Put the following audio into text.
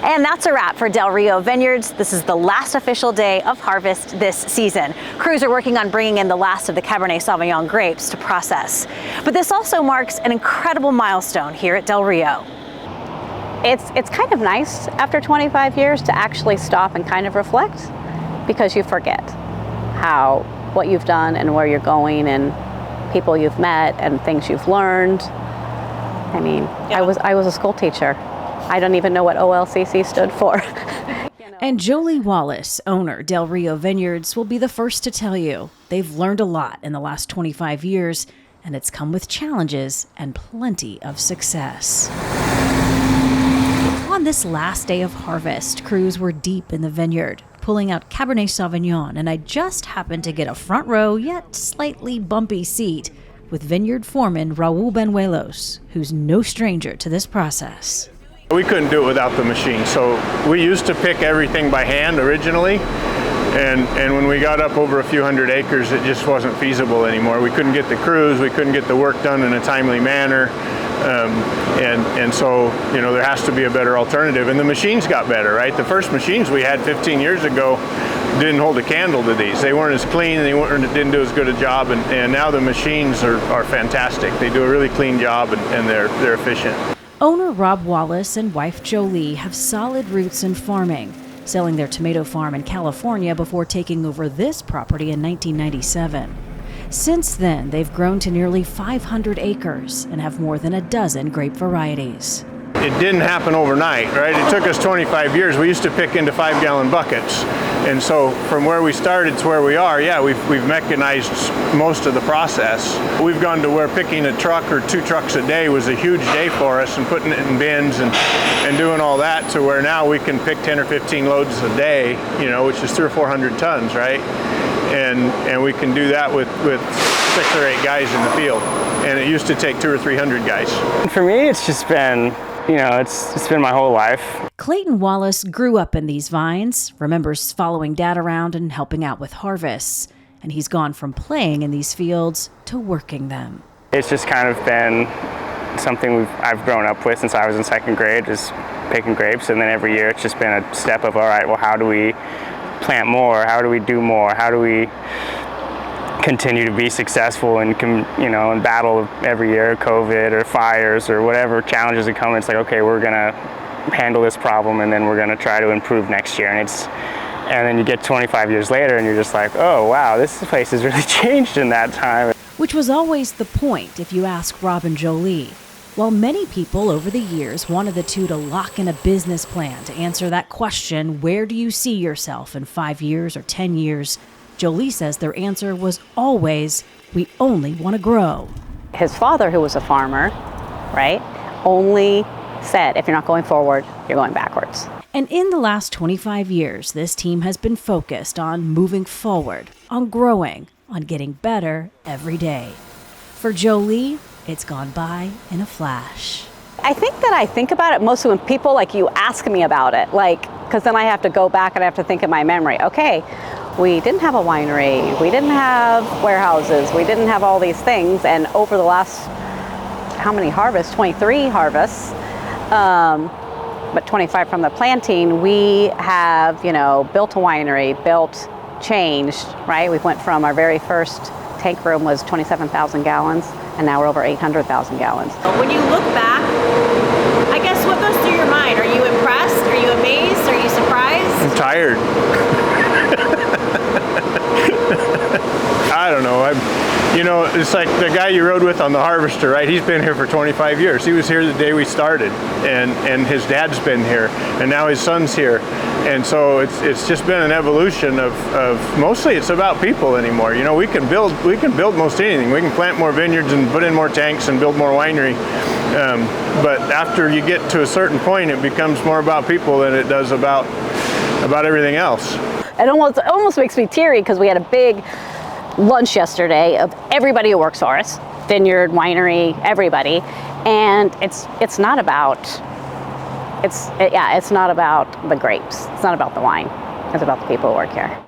And that's a wrap for Del Rio Vineyards. This is the last official day of harvest this season. Crews are working on bringing in the last of the Cabernet Sauvignon grapes to process. But this also marks an incredible milestone here at Del Rio. It's kind of nice after 25 years to actually stop and kind of reflect, because you forget what you've done and where you're going and people you've met and things you've learned. I mean, yeah. I was a school teacher. I don't even know what OLCC stood for. And Jolee Wallace, owner Del Rio Vineyards, will be the first to tell you they've learned a lot in the last 25 years, and it's come with challenges and plenty of success. On this last day of harvest, crews were deep in the vineyard, pulling out Cabernet Sauvignon, and I just happened to get a front row yet slightly bumpy seat with Vineyard Foreman Raul Banuelos, who's no stranger to this process. We couldn't do it without the machine, so we used to pick everything by hand originally, and when we got up over a few hundred acres, it just wasn't feasible anymore. We couldn't get the crews, we couldn't get the work done in a timely manner, and so, you know, there has to be a better alternative, and the machines got better, right? The first machines we had 15 years ago didn't hold a candle to these. They weren't as clean, didn't do as good a job, and now the machines are fantastic. They do a really clean job, and they're efficient. Owner Raul Wallace and wife Jolee have solid roots in farming, selling their tomato farm in California before taking over this property in 1997. Since then, they've grown to nearly 500 acres and have more than a dozen grape varieties. It didn't happen overnight, right? It took us 25 years. We used to pick into 5-gallon buckets. And so from where we started to where we are, yeah, we've mechanized most of the process. We've gone to where picking a truck or 2 trucks a day was a huge day for us, and putting it in bins and doing all that, to where now we can pick 10 or 15 loads a day, you know, which is 300 or 400 tons, right? And we can do that with 6 or 8 guys in the field. And it used to take 200 or 300 guys. For me, it's just been, you know, it's been my whole life. Clayton Wallace grew up in these vines, remembers following Dad around and helping out with harvests, and he's gone from playing in these fields to working them. It's just kind of been something I've grown up with since I was in 2nd grade, just picking grapes, and then every year it's just been a step of, all right, well, how do we plant more? How do we do more? How do we continue to be successful and, you know, in battle every year, COVID or fires or whatever challenges that come? It's like, okay, we're gonna handle this problem, and then we're gonna try to improve next year. And then you get 25 years later and you're just like, oh wow, this place has really changed in that time. Which was always the point, if you ask Rob and Jolee. While many people over the years wanted the two to lock in a business plan to answer that question, where do you see yourself in 5 years or 10 years? Jolee says their answer was always, we only want to grow. His father, who was a farmer, right, only said, if you're not going forward, you're going backwards. And in the last 25 years, this team has been focused on moving forward, on growing, on getting better every day. For Jolee, it's gone by in a flash. I think about it mostly when people like you ask me about it, like, because then I have to go back and I have to think in my memory, okay, we didn't have a winery, we didn't have warehouses, we didn't have all these things, and over the last, how many harvests? 23 harvests, but 25 from the planting, we have, you know, built a winery, changed, right? We went from our very first tank room was 27,000 gallons, and now we're over 800,000 gallons. When you look back, I guess what goes through your mind? Are you impressed? Are you amazed? Are you surprised? I'm tired. I don't know. You know, it's like the guy you rode with on the Harvester, right? He's been here for 25 years. He was here the day we started, and his dad's been here, and now his son's here. And so it's just been an evolution of mostly it's about people anymore. You know, we can build most anything. We can plant more vineyards and put in more tanks and build more winery. But after you get to a certain point, it becomes more about people than it does about everything else. It almost makes me teary, because we had a big lunch yesterday of everybody who works for us, vineyard, winery, everybody, and it's not about the grapes, it's not about the wine, it's about the people who work here.